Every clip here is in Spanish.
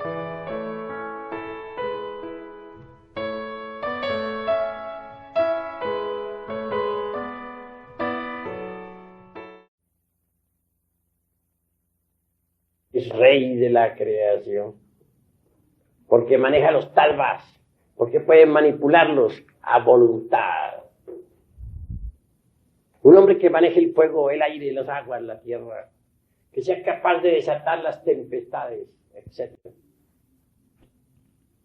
Es rey de la creación, porque maneja los talvas, porque puede manipularlos a voluntad. Un hombre que maneje el fuego, el aire, las aguas, la tierra, que sea capaz de desatar las tempestades, etc.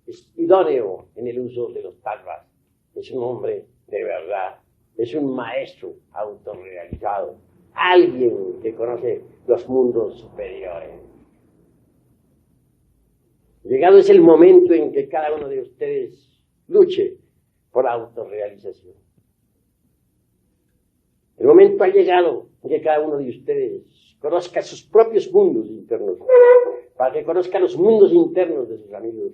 Es idóneo en el uso de los talvas. Es un hombre de verdad, es un maestro autorrealizado, alguien que conoce los mundos superiores. Llegado es el momento en que cada uno de ustedes luche por la autorrealización. El momento ha llegado en que cada uno de ustedes conozca sus propios mundos internos, para que conozca los mundos internos de sus amigos,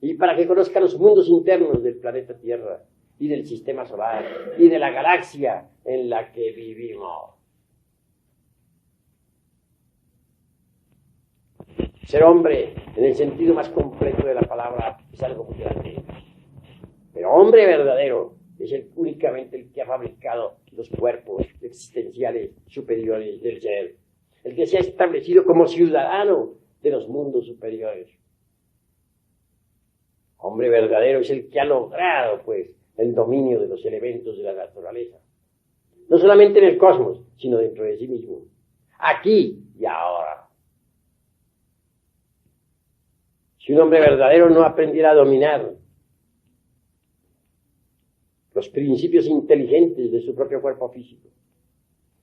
y para que conozca los mundos internos del planeta Tierra, y del sistema solar, y de la galaxia en la que vivimos. Ser hombre, en el sentido más completo de la palabra, es algo muy grande. Pero hombre verdadero es únicamente el que ha fabricado los cuerpos existenciales superiores del ser. El que se ha establecido como ciudadano de los mundos superiores. Hombre verdadero es el que ha logrado, pues, el dominio de los elementos de la naturaleza. No solamente en el cosmos, sino dentro de sí mismo. Aquí y ahora. Si un hombre verdadero no aprendiera a dominar los principios inteligentes de su propio cuerpo físico,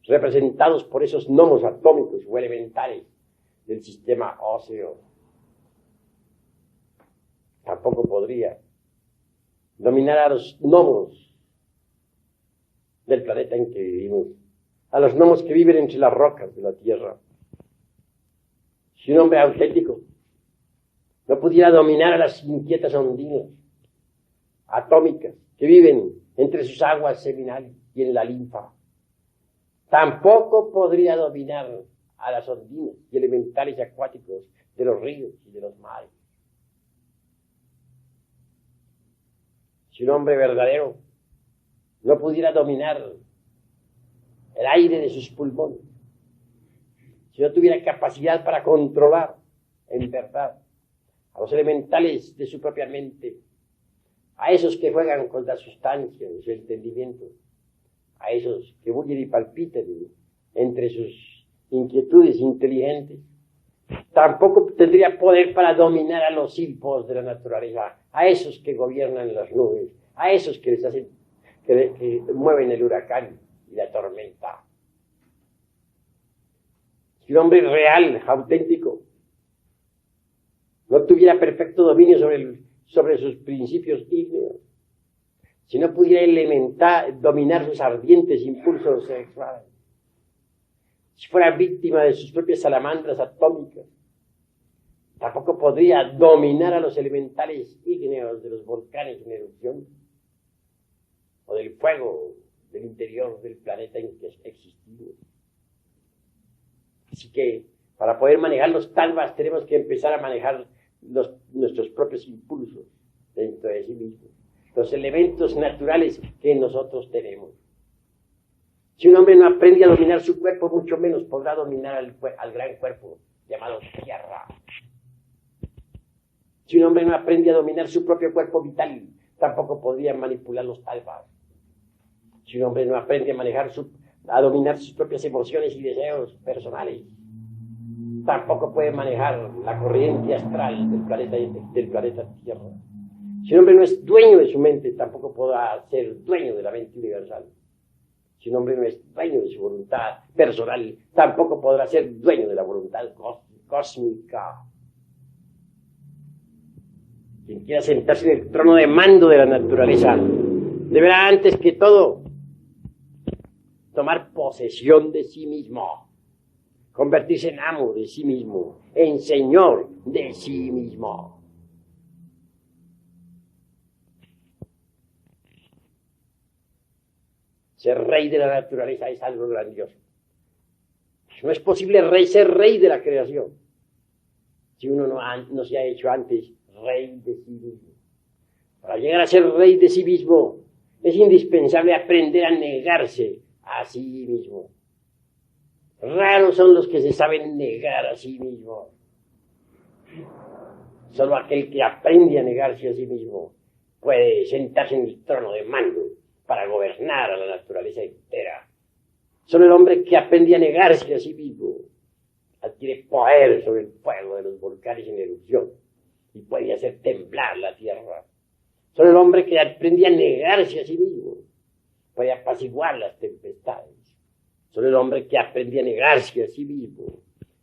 representados por esos gnomos atómicos o elementales del sistema óseo, tampoco podría dominar a los gnomos del planeta en que vivimos, a los gnomos que viven entre las rocas de la Tierra. Si un hombre auténtico no pudiera dominar a las inquietas ondinas atómicas que viven entre sus aguas seminales y en la linfa, tampoco podría dominar a las ondinas y elementales acuáticos de los ríos y de los mares. Si un hombre verdadero no pudiera dominar el aire de sus pulmones, si no tuviera capacidad para controlar, en verdad, a los elementales de su propia mente, a esos que juegan con las sustancias de su entendimiento, a esos que bullen y palpitan entre sus inquietudes inteligentes, tampoco tendría poder para dominar a los silfos de la naturaleza, a esos que gobiernan las nubes, a esos que les hacen, que mueven el huracán y la tormenta. Si un hombre real, auténtico, no tuviera perfecto dominio sobre sus principios ígneos, si no pudiera dominar sus ardientes impulsos sexuales, si fuera víctima de sus propias salamandras atómicas, tampoco podría dominar a los elementales ígneos de los volcanes en erupción, o del fuego del interior del planeta en que existimos. Así que, para poder manejar los talvas, tenemos que empezar a manejar nuestros propios impulsos dentro de sí mismos, los elementos naturales que nosotros tenemos. Si un hombre no aprende a dominar su cuerpo, mucho menos podrá dominar al gran cuerpo llamado Tierra. Si un hombre no aprende a dominar su propio cuerpo vital, tampoco podría manipular los talvas. Si un hombre no aprende a dominar sus propias emociones y deseos personales, tampoco puede manejar la corriente astral del planeta Tierra. Si un hombre no es dueño de su mente, tampoco podrá ser dueño de la mente universal. Si un hombre no es dueño de su voluntad personal, tampoco podrá ser dueño de la voluntad cósmica. Quien quiera sentarse en el trono de mando de la naturaleza, deberá antes que todo tomar posesión de sí mismo, convertirse en amo de sí mismo, en señor de sí mismo. Ser rey de la naturaleza es algo grandioso. No es posible ser rey de la creación si uno no se ha hecho antes rey de sí mismo. Para llegar a ser rey de sí mismo, es indispensable aprender a negarse a sí mismo. Raros son los que se saben negar a sí mismo. Solo aquel que aprende a negarse a sí mismo puede sentarse en el trono de mando para gobernar a la naturaleza entera. Solo el hombre que aprende a negarse a sí mismo adquiere poder sobre el fuego de los volcanes en erupción y puede hacer temblar la tierra. Solo el hombre que aprende a negarse a sí mismo puede apaciguar las tempestades. Solo el hombre que aprende a negarse a sí mismo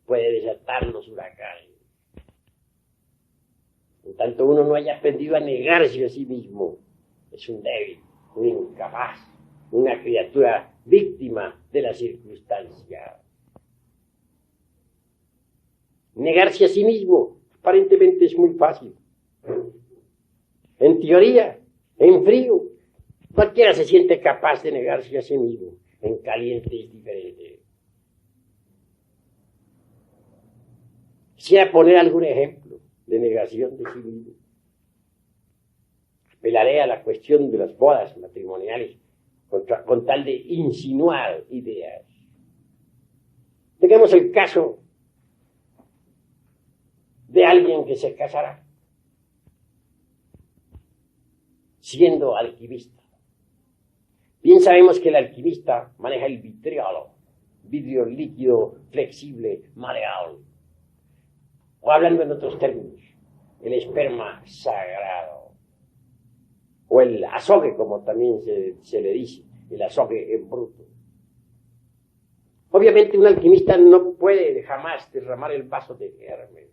puede desatar los huracanes. En tanto uno no haya aprendido a negarse a sí mismo, es un débil, un incapaz, una criatura víctima de la circunstancia. Negarse a sí mismo aparentemente es muy fácil. En teoría, en frío, cualquiera se siente capaz de negarse a sí mismo. En caliente es diferente. Quisiera poner algún ejemplo de negación de sí mismo. Apelaré a la cuestión de las bodas matrimoniales con tal de insinuar ideas. Tengamos el caso de alguien que se casará siendo alquimista. Bien sabemos que el alquimista maneja el vidrio líquido, flexible, maleable. O hablando en otros términos, el esperma sagrado. O el azogue, como también se le dice, el azogue en bruto. Obviamente un alquimista no puede jamás derramar el vaso de Hermes.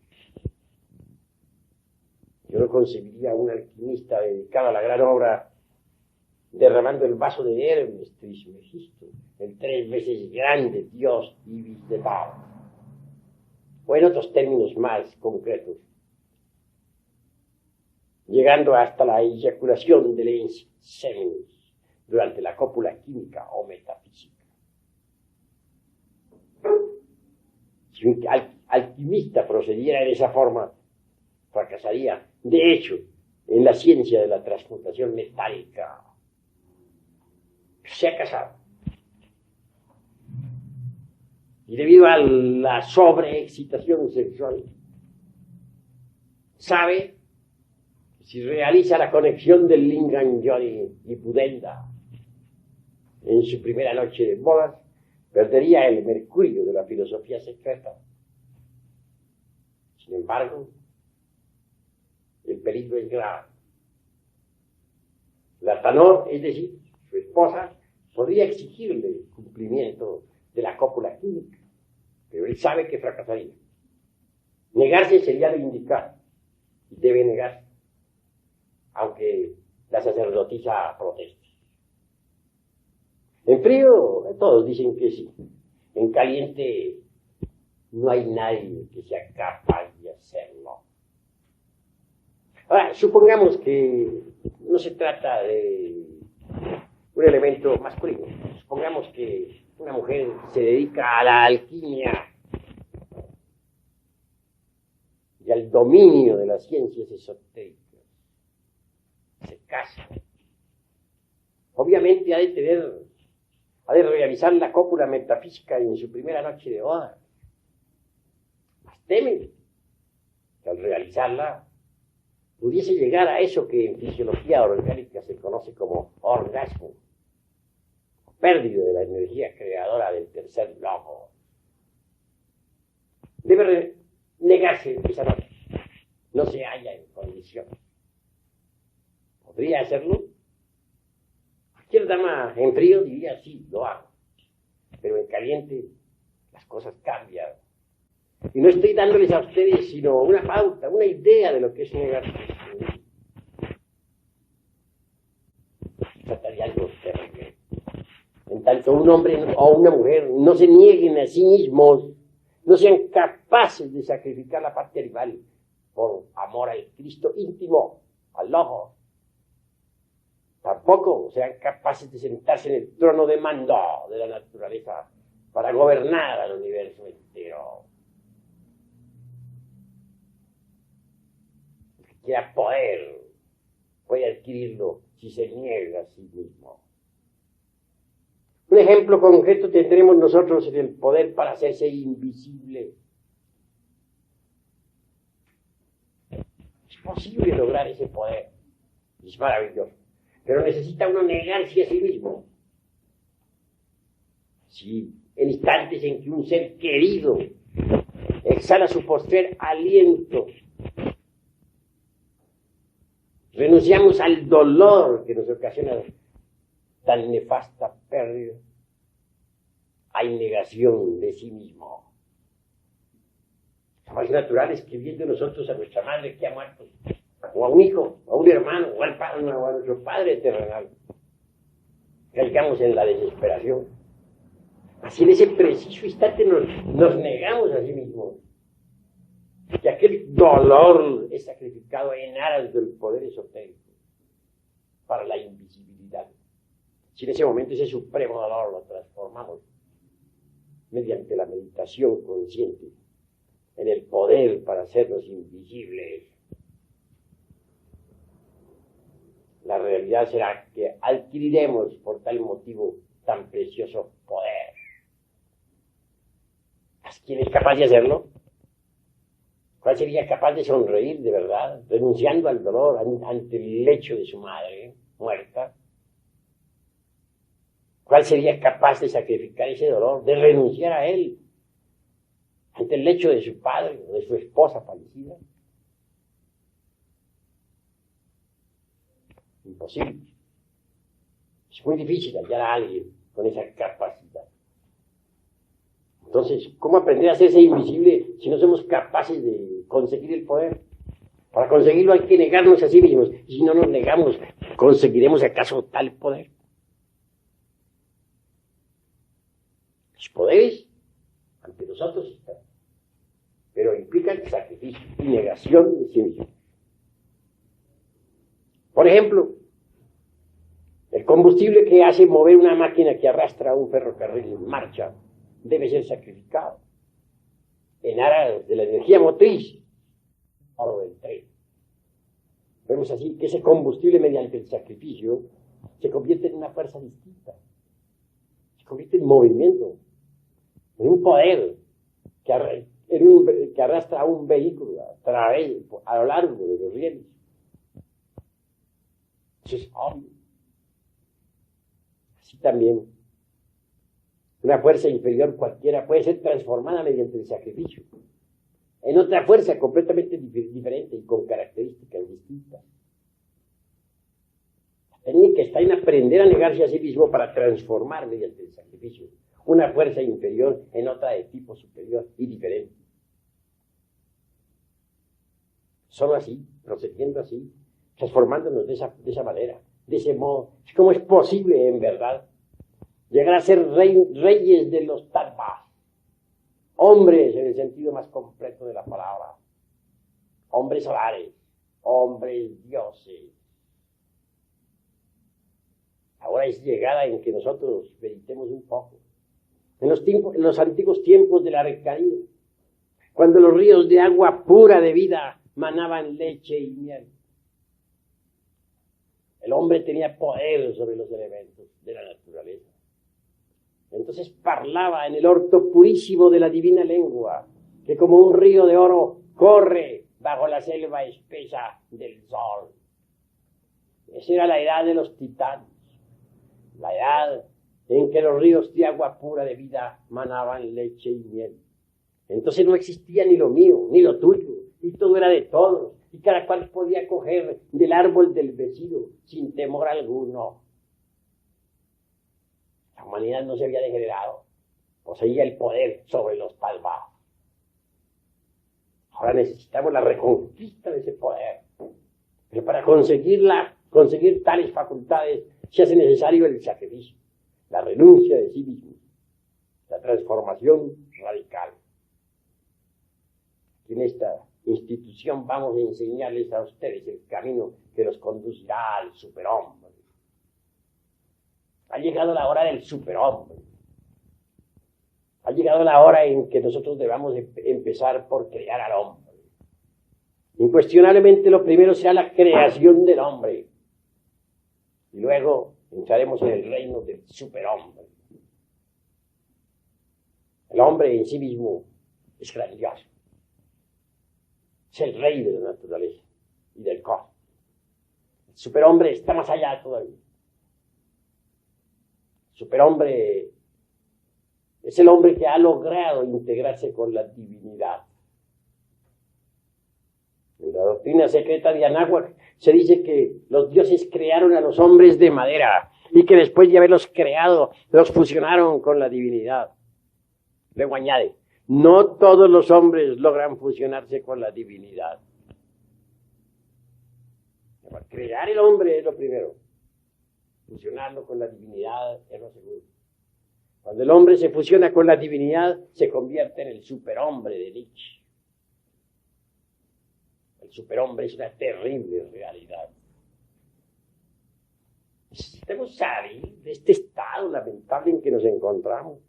Yo no concebiría un alquimista dedicado a la gran obra derramando el vaso de Hermes Trismegisto, el 3 veces grande dios Ibis de Pau. O en otros términos más concretos, llegando hasta la eyaculación del semen durante la cópula química o metafísica. Si un alquimista procediera de esa forma, fracasaría. De hecho, en la ciencia de la transmutación metálica, se ha casado. Y debido a la sobreexcitación sexual, sabe que si realiza la conexión del Lingam Yoni y Pudenda en su primera noche de bodas, perdería el mercurio de la filosofía secreta. Sin embargo, el peligro es grave. La Tanor, es decir, su esposa, podría exigirle el cumplimiento de la cópula química, pero él sabe que fracasaría. Negarse sería lo indicado, y debe negarse, aunque la sacerdotisa proteste. En frío, todos dicen que sí. En caliente, no hay nadie que sea capaz de hacerlo. Ahora, supongamos que no se trata de un elemento masculino. Supongamos que una mujer se dedica a la alquimia y al dominio de las ciencias esotéricas. Se casa. Obviamente ha de realizar la cópula metafísica en su primera noche de boda. Mas teme que al realizarla pudiese llegar a eso que en fisiología orgánica se conoce como orgasmo, pérdida de la energía creadora del tercer logo. Debe negarse esa noche. No se halla en condiciones. ¿Podría hacerlo? Cualquier dama en frío diría, sí, lo hago. Pero en caliente las cosas cambian. Y no estoy dándoles a ustedes sino una pauta, una idea de lo que es negarse. Trataría algo terrible. En tanto un hombre o una mujer no se nieguen a sí mismos, no sean capaces de sacrificar la parte animal por amor al Cristo íntimo, al Logos. Tampoco sean capaces de sentarse en el trono de mando de la naturaleza para gobernar al universo entero. quiera poder, puede adquirirlo si se niega a sí mismo. Un ejemplo concreto tendremos nosotros en el poder para hacerse invisible. Es posible lograr ese poder. Es maravilloso. Pero necesita uno negarse a sí mismo. Sí, en instantes en que un ser querido exhala su postrer aliento, renunciamos al dolor que nos ocasiona tan nefasta pérdida. Hay negación de sí mismo. Lo más natural es que viendo nosotros a nuestra madre que ha muerto, o a un hijo, o a un hermano, o al padre, o a nuestro padre terrenal, caigamos en la desesperación. Así en ese preciso instante nos negamos a sí mismos. Y aquel dolor es sacrificado en aras del poder esotérico para la invisibilidad. Si en ese momento ese supremo dolor lo transformamos mediante la meditación consciente en el poder para hacernos invisibles, la realidad será que adquiriremos por tal motivo tan precioso poder. ¿Quién es capaz de hacerlo? ¿Cuál sería capaz de sonreír de verdad, renunciando al dolor ante el lecho de su madre muerta? ¿Cuál sería capaz de sacrificar ese dolor, de renunciar a él ante el lecho de su padre o de su esposa fallecida? Imposible. Es muy difícil hallar a alguien con esa capacidad. Entonces, ¿cómo aprender a hacerse invisible si no somos capaces de conseguir el poder? Para conseguirlo hay que negarnos a sí mismos. Y si no nos negamos, ¿conseguiremos acaso tal poder? Los poderes ante nosotros están, pero implican sacrificio y negación de sí mismos. Por ejemplo, el combustible que hace mover una máquina que arrastra un ferrocarril en marcha debe ser sacrificado en aras de la energía motriz o del tren. Vemos así que ese combustible, mediante el sacrificio, se convierte en una fuerza distinta, se convierte en movimiento, en un poder que arrastra a un vehículo a lo largo de los rieles. Eso es obvio. Así también, una fuerza inferior cualquiera puede ser transformada mediante el sacrificio en otra fuerza completamente diferente y con características distintas. La técnica está en aprender a negarse a sí mismo para transformar mediante el sacrificio una fuerza inferior en otra de tipo superior y diferente. Solo así, procediendo así, transformándonos de esa manera, de ese modo, ¿cómo es posible en verdad llegar a ser reyes de los tattvas? Hombres en el sentido más completo de la palabra, hombres solares, hombres dioses. Ahora es llegada en que nosotros meditemos un poco. En los antiguos tiempos de la Arcadia, cuando los ríos de agua pura de vida manaban leche y miel, el hombre tenía poder sobre los elementos de la naturaleza. Entonces parlaba en el orto purísimo de la divina lengua, que como un río de oro corre bajo la selva espesa del sol. Esa era la edad de los titanes, la edad en que los ríos de agua pura de vida manaban leche y miel. Entonces no existía ni lo mío, ni lo tuyo, y todo era de todos, y cada cual podía coger del árbol del vecino sin temor alguno. La humanidad no se había degenerado, poseía el poder sobre los tattvas. Ahora necesitamos la reconquista de ese poder, pero para conseguir tales facultades se hace necesario el sacrificio, la renuncia de sí mismo, la transformación radical. En esta institución vamos a enseñarles a ustedes el camino que los conducirá al superhombre. Ha llegado la hora del superhombre. Ha llegado la hora en que nosotros debamos empezar por crear al hombre. Incuestionablemente lo primero será la creación del hombre. Y luego entraremos en el reino del superhombre. El hombre en sí mismo es grandioso. Es el rey de la naturaleza y del cosmos. El superhombre está más allá todavía. El superhombre es el hombre que ha logrado integrarse con la divinidad. En la doctrina secreta de Anáhuac se dice que los dioses crearon a los hombres de madera y que después de haberlos creado, los fusionaron con la divinidad. Luego añade, no todos los hombres logran fusionarse con la divinidad. Crear el hombre es lo primero. Fusionarlo con la divinidad es lo segundo. Cuando el hombre se fusiona con la divinidad, se convierte en el superhombre de Nietzsche. El superhombre es una terrible realidad. Necesitamos salir de este estado lamentable en que nos encontramos.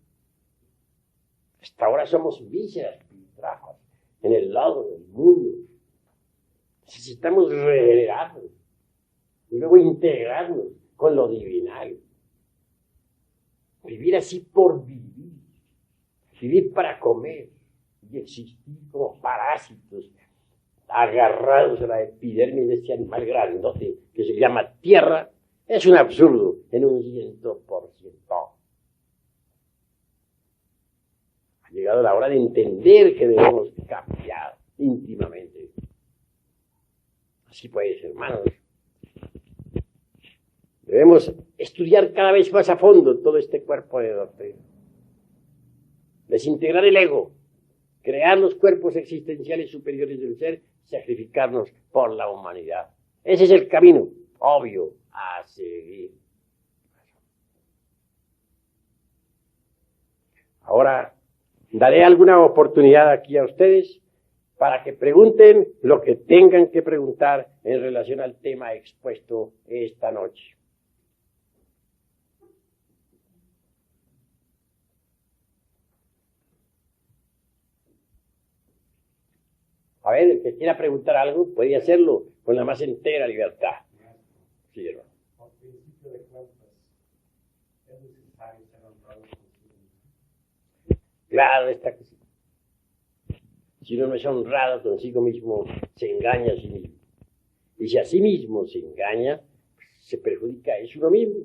Hasta ahora somos vísceras piltrafas en el lodo del mundo. Necesitamos regenerarnos y luego integrarnos con lo divinal. Vivir así por vivir. Vivir para comer y existir como parásitos agarrados a la epidermis de este animal grandote que se llama tierra, es un absurdo en un 100%. Ha llegado la hora de entender que debemos cambiar íntimamente. Así pues, hermanos, debemos estudiar cada vez más a fondo todo este cuerpo de doctrina. Desintegrar el ego, crear los cuerpos existenciales superiores del ser, sacrificarnos por la humanidad. Ese es el camino obvio a seguir. Ahora daré alguna oportunidad aquí a ustedes para que pregunten lo que tengan que preguntar en relación al tema expuesto esta noche. A ver, el que quiera preguntar algo puede hacerlo con la más entera libertad. Sí, hermano. Por principio de cuentas, es necesario ser honrado consigo mismo. Claro, está que sí. Si uno no es honrado consigo mismo, se engaña a sí mismo. Y si a sí mismo se engaña, se perjudica a uno mismo.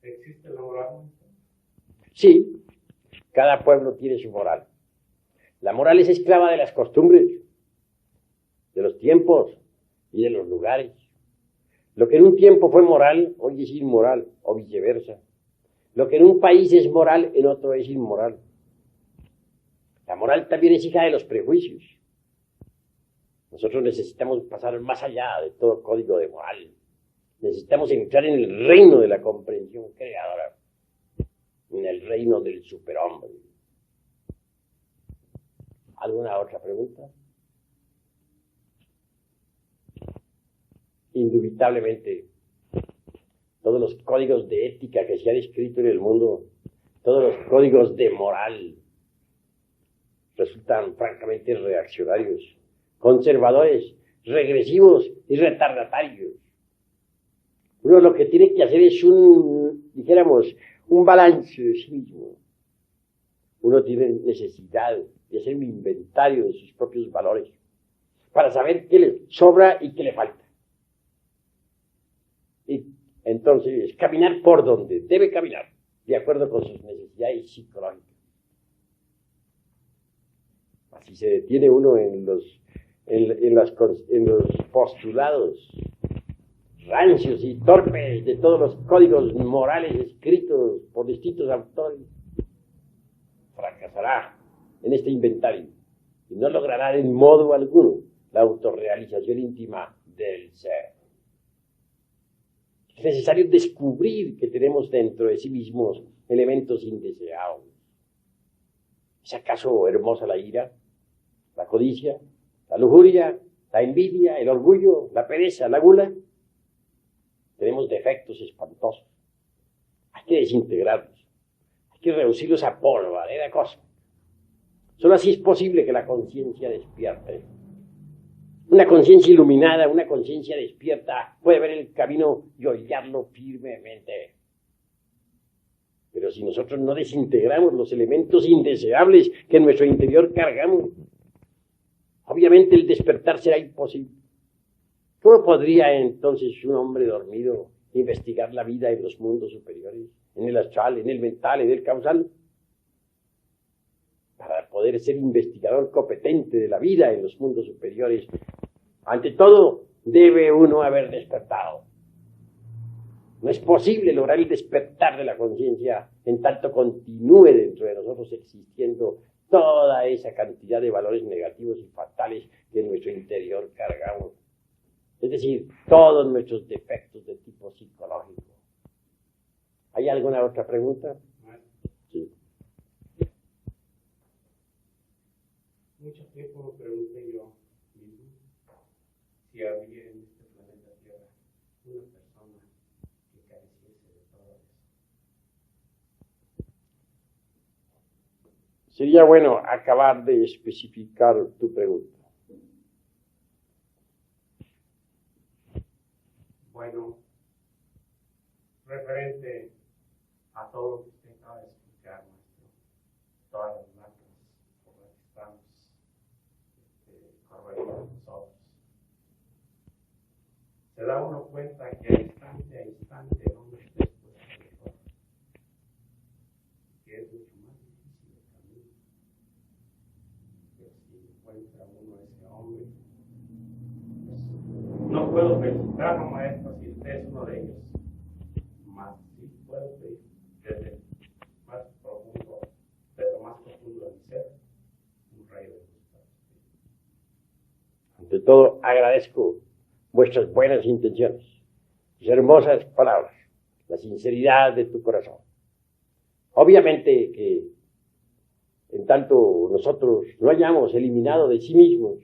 ¿Existe la moral? Sí, cada pueblo tiene su moral. La moral es esclava de las costumbres, de los tiempos y de los lugares. Lo que en un tiempo fue moral, hoy es inmoral, o viceversa. Lo que en un país es moral, en otro es inmoral. La moral también es hija de los prejuicios. Nosotros necesitamos pasar más allá de todo código de moral. Necesitamos entrar en el reino de la comprensión creadora, en el reino del superhombre. ¿Alguna otra pregunta? Indubitablemente, todos los códigos de ética que se han escrito en el mundo, todos los códigos de moral, resultan francamente reaccionarios, conservadores, regresivos y retardatarios. Uno lo que tiene que hacer es un balance de sí mismo. Uno tiene necesidad de hacer un inventario de sus propios valores para saber qué le sobra y qué le falta. Y entonces caminar por donde debe caminar, de acuerdo con sus necesidades psicológicas. Así se detiene uno en los postulados rancios y torpes de todos los códigos morales escritos por distintos autores. Fracasará en este inventario y no logrará en modo alguno la autorrealización íntima del ser. Es necesario descubrir que tenemos dentro de sí mismos elementos indeseados. ¿Es acaso hermosa la ira, la codicia, la lujuria, la envidia, el orgullo, la pereza, la gula? Tenemos defectos espantosos. Hay que desintegrarlos. Hay que reducirlos a polvareda cósmica. Solo así es posible que la conciencia despierte. Una conciencia iluminada, una conciencia despierta, puede ver el camino y hollarlo firmemente. Pero si nosotros no desintegramos los elementos indeseables que en nuestro interior cargamos, obviamente el despertar será imposible. ¿Cómo podría entonces un hombre dormido investigar la vida en los mundos superiores, en el astral, en el mental, en el causal? Para poder ser investigador competente de la vida en los mundos superiores, ante todo, debe uno haber despertado. No es posible lograr el despertar de la conciencia en tanto continúe dentro de nosotros existiendo toda esa cantidad de valores negativos y fatales que en nuestro interior cargamos. Es decir, todos nuestros defectos de tipo psicológico. ¿Hay alguna otra pregunta? Sí. Mucho tiempo me pregunté yo mismo si había en este planeta Tierra una persona que careciese de todo eso. Sería bueno acabar de especificar tu pregunta. Bueno, referente a todo lo que usted acaba de explicar, maestro, todas las marcas por las que estamos corriendo nosotros, se da uno cuenta que a instante el hombre está expuesto al error, que es mucho más difícil el camino. Pero si encuentra uno a ese hombre, pues, no puedo felicitarlo, maestro, si usted es uno de ellos, más sí puedo pedir desde el más profundo, de lo más profundo de mi ser, un rey de luz. Ante todo, agradezco vuestras buenas intenciones, tus hermosas palabras, la sinceridad de tu corazón. Obviamente que en tanto nosotros no hayamos eliminado de sí mismos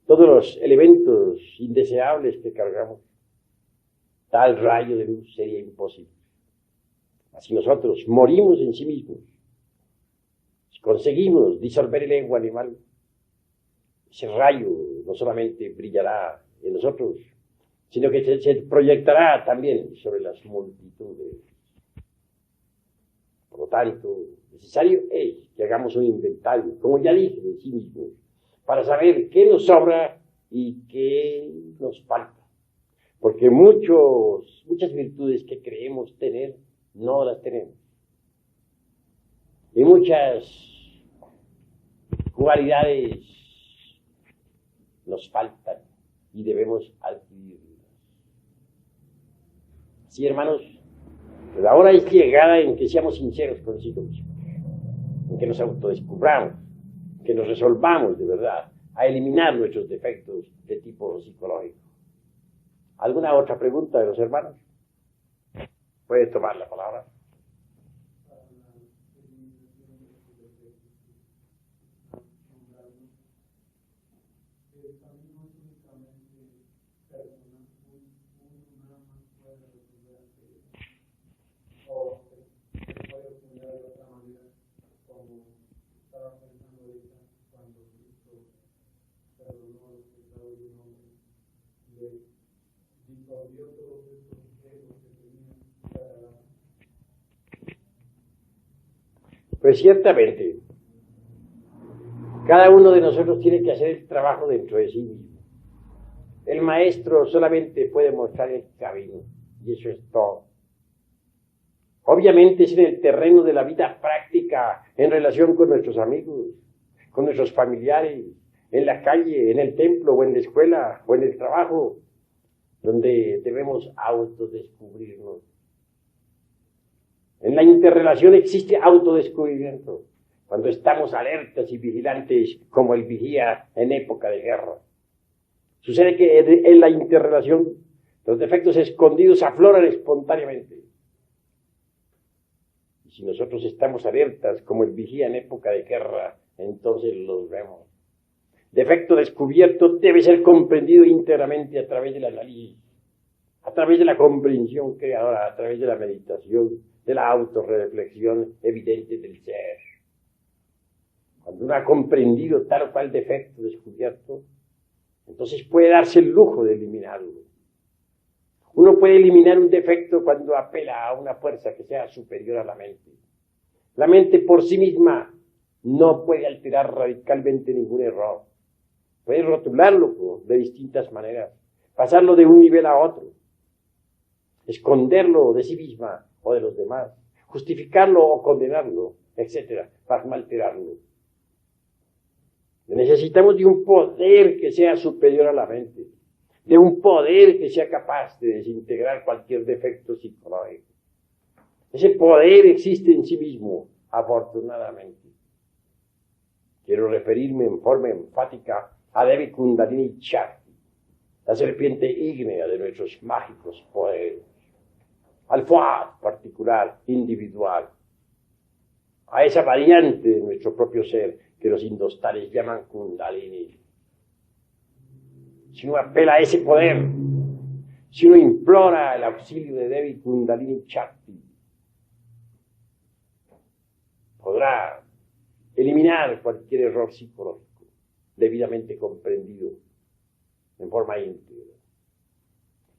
todos los elementos indeseables que cargamos, tal rayo de luz sería imposible. Así nosotros morimos en sí mismos. Si conseguimos disolver el ego animal, ese rayo no solamente brillará en nosotros, sino que se proyectará también sobre las multitudes. Por lo tanto, necesario es que hagamos un inventario, como ya dije, de sí mismos, para saber qué nos sobra y qué nos falta. Porque muchas virtudes que creemos tener, no las tenemos. Y muchas cualidades nos faltan y debemos adquirirlas. Sí, hermanos, pero ahora es llegada en que seamos sinceros consigo mismos, en que nos autodescubramos, que nos resolvamos de verdad a eliminar nuestros defectos de tipo psicológico. ¿Alguna otra pregunta de los hermanos? Puede tomar la palabra. Pues ciertamente, cada uno de nosotros tiene que hacer el trabajo dentro de sí mismo. El maestro solamente puede mostrar el camino, y eso es todo. Obviamente es en el terreno de la vida práctica, en relación con nuestros amigos, con nuestros familiares, en la calle, en el templo, o en la escuela, o en el trabajo, donde debemos autodescubrirnos. En la interrelación existe autodescubrimiento, cuando estamos alertas y vigilantes como el vigía en época de guerra. Sucede que en la interrelación los defectos escondidos afloran espontáneamente. Y si nosotros estamos alertas como el vigía en época de guerra, entonces los vemos. Defecto descubierto debe ser comprendido íntegramente a través del análisis, a través de la comprensión creadora, a través de la meditación, de la autorreflexión evidente del ser. Cuando uno ha comprendido tal o cual defecto descubierto, Entonces puede darse el lujo de eliminarlo. Uno puede eliminar un defecto cuando apela a una fuerza que sea superior a la mente. La mente por sí misma no puede alterar radicalmente ningún error. Puede rotularlo de distintas maneras, pasarlo de un nivel a otro, esconderlo de sí misma o de los demás, justificarlo o condenarlo, etc., para no alterarlo. Necesitamos de un poder que sea superior a la mente, de un poder que sea capaz de desintegrar cualquier defecto psicológico. Ese poder existe en sí mismo, afortunadamente. Quiero referirme en forma enfática a Devi Kundalini Shakti, la serpiente ígnea de nuestros mágicos poderes, al Fuad particular, individual, a esa variante de nuestro propio ser que los indostanes llaman Kundalini. Si uno apela a ese poder, si uno implora el auxilio de Devi Kundalini Shakti, podrá eliminar cualquier error psicológico debidamente comprendido en forma íntegra.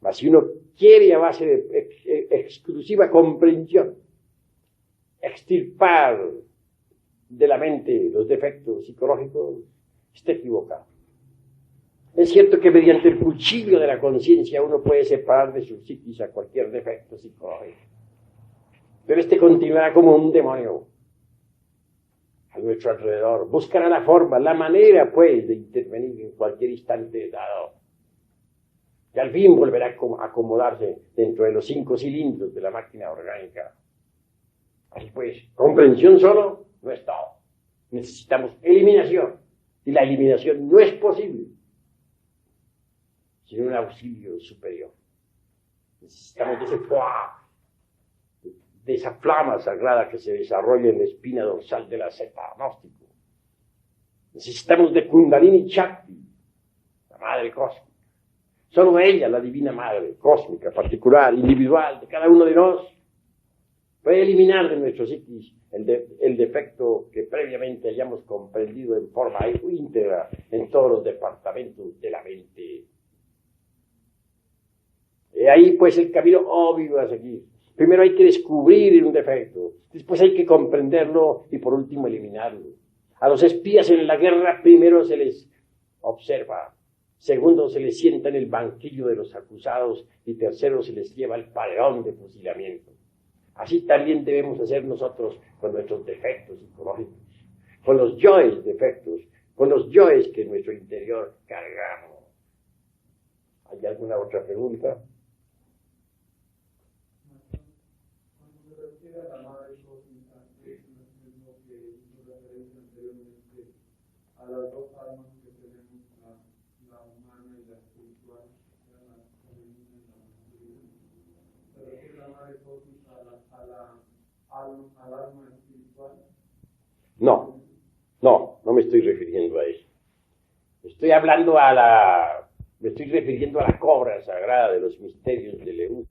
Mas si uno quiere a base de exclusiva comprensión extirpar de la mente los defectos psicológicos, está equivocado. Es cierto que mediante el cuchillo de la conciencia uno puede separar de su psiquis a cualquier defecto psicológico, pero este continuará como un demonio a nuestro alrededor, buscará la forma, la manera, pues, de intervenir en cualquier instante dado. Y al fin volverá a acomodarse dentro de los 5 cilindros de la máquina orgánica. Así pues, comprensión solo no es todo. Necesitamos eliminación. Y la eliminación no es posible sin un auxilio superior. Necesitamos de ese fuá, de esa flama sagrada que se desarrolla en la espina dorsal de la zeta gnóstico. Necesitamos de Kundalini Shakti, la madre cósmica. Solo ella, la divina madre cósmica, particular, individual, de cada uno de nosotros, puede eliminar de nuestro psiquis el defecto que previamente hayamos comprendido en forma íntegra en todos los departamentos de la mente. Y ahí pues el camino obvio a seguir. Primero hay que descubrir un defecto, después hay que comprenderlo y por último eliminarlo. A los espías en la guerra primero se les observa, segundo se les sienta en el banquillo de los acusados y tercero se les lleva al paredón de fusilamiento. Así también debemos hacer nosotros con nuestros defectos psicológicos, con los yoes defectos, con los yoes que en nuestro interior cargamos. ¿Hay alguna otra pregunta? La madre cósmica es lo mismo que hizo referencia anteriormente a las dos almas que tenemos, la humana y la espiritual, la femenina y la masculina. ¿Se refiere la madre cósmica al alma espiritual? No me estoy refiriendo a eso. Me estoy refiriendo a la cobra sagrada de los misterios de Leú.